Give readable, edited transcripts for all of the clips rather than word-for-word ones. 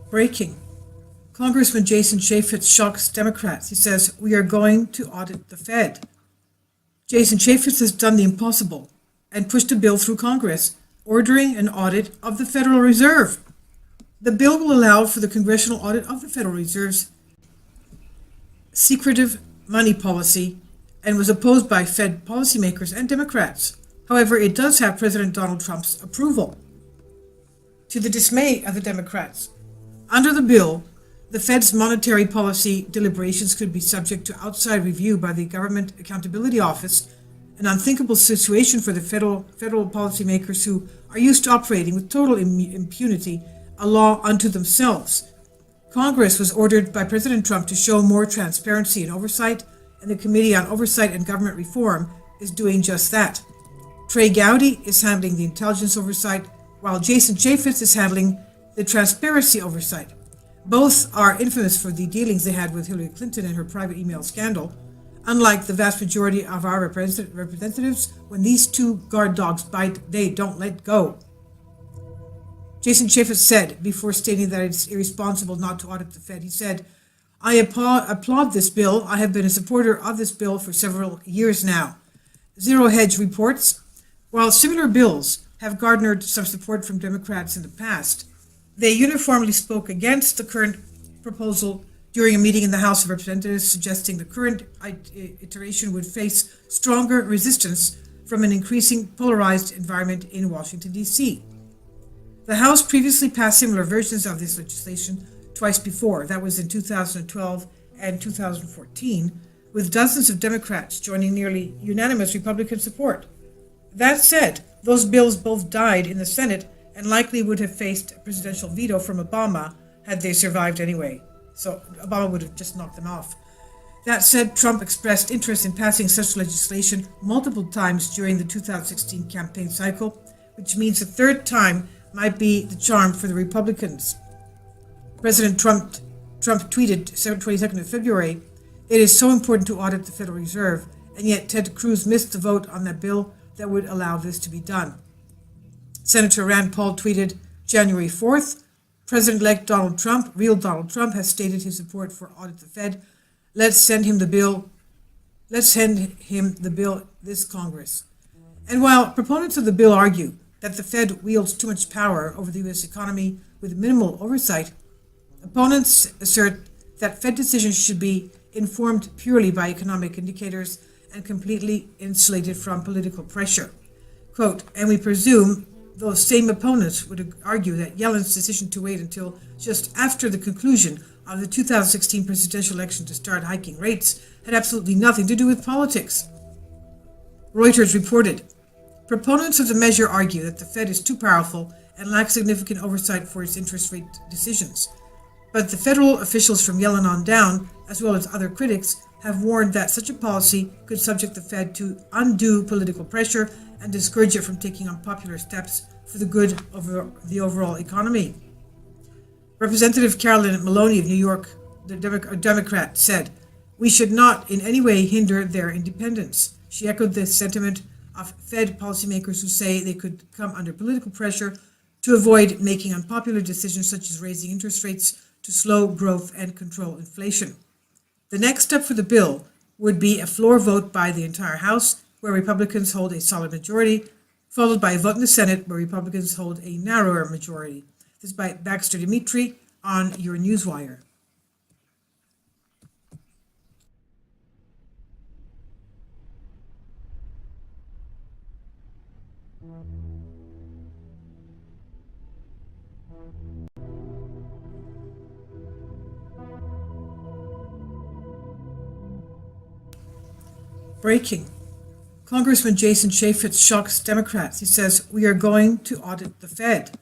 Breaking. Congressman Jason Chaffetz shocks Democrats. He says, "We are going to audit the Fed." Jason Chaffetz has done the impossible and pushed a bill through Congress ordering an audit of the Federal Reserve. The bill will allow for the congressional audit of the Federal Reserve's secretive money policy and was opposed by Fed policymakers and Democrats. However, it does have President Donald Trump's approval, to the dismay of the Democrats. Under the bill, the Fed's monetary policy deliberations could be subject to outside review by the Government Accountability Office, an unthinkable situation for the federal policymakers who are used to operating with total impunity, a law unto themselves. Congress was ordered by President Trump to show more transparency and oversight, and the Committee on Oversight and Government Reform is doing just that. Trey Gowdy is handling the intelligence oversight, while Jason Chaffetz is handling the transparency oversight. Both are infamous for the dealings they had with Hillary Clinton and her private email scandal. Unlike the vast majority of our representatives, when these two guard dogs bite, they don't let go. Jason Chaffetz said, before stating that it's irresponsible not to audit the Fed, he said, "I applaud this bill. I have been a supporter of this bill for several years now." Zero Hedge reports, while similar bills have garnered some support from Democrats in the past, they uniformly spoke against the current proposal during a meeting in the House of Representatives, suggesting the current iteration would face stronger resistance from an increasing polarized environment in Washington, D.C. The House previously passed similar versions of this legislation twice before. That was in 2012 and 2014, with dozens of Democrats joining nearly unanimous Republican support. That said, those bills both died in the Senate and likely would have faced a presidential veto from Obama had they survived anyway. So Obama would have just knocked them off. That said, Trump expressed interest in passing such legislation multiple times during the 2016 campaign cycle, which means the third time might be the charm for the Republicans. President Trump tweeted 22nd of February, "It is so important to audit the Federal Reserve, and yet Ted Cruz missed the vote on that bill that would allow this to be done." Senator Rand Paul tweeted January 4th, "President-elect Donald Trump, real Donald Trump, has stated his support for audit the Fed. Let's send him the bill this Congress." And while proponents of the bill argue that the Fed wields too much power over the U.S. economy with minimal oversight, opponents assert that Fed decisions should be informed purely by economic indicators and completely insulated from political pressure. Quote, "And we presume those same opponents would argue that Yellen's decision to wait until just after the conclusion of the 2016 presidential election to start hiking rates had absolutely nothing to do with politics." Reuters reported, proponents of the measure argue that the Fed is too powerful and lacks significant oversight for its interest rate decisions. But the federal officials from Yellen on down, as well as other critics, have warned that such a policy could subject the Fed to undue political pressure and discourage it from taking unpopular steps for the good of the overall economy. Representative Carolyn Maloney of New York, a Democrat, said, "We should not in any way hinder their independence." She echoed the sentiment of Fed policymakers who say they could come under political pressure to avoid making unpopular decisions such as raising interest rates to slow growth and control inflation. The next step for the bill would be a floor vote by the entire House, where Republicans hold a solid majority, followed by a vote in the Senate, where Republicans hold a narrower majority. This is by Baxter Dimitri on your Newswire. Breaking. Congressman Jason Chaffetz shocks Democrats. He says, "We are going to audit the Fed."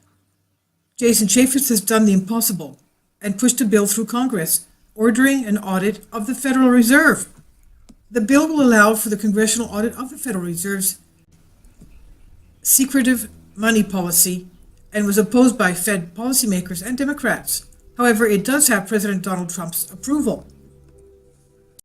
Jason Chaffetz has done the impossible and pushed a bill through Congress ordering an audit of the Federal Reserve. The bill will allow for the congressional audit of the Federal Reserve's secretive money policy and was opposed by Fed policymakers and Democrats. However, it does have President Donald Trump's approval.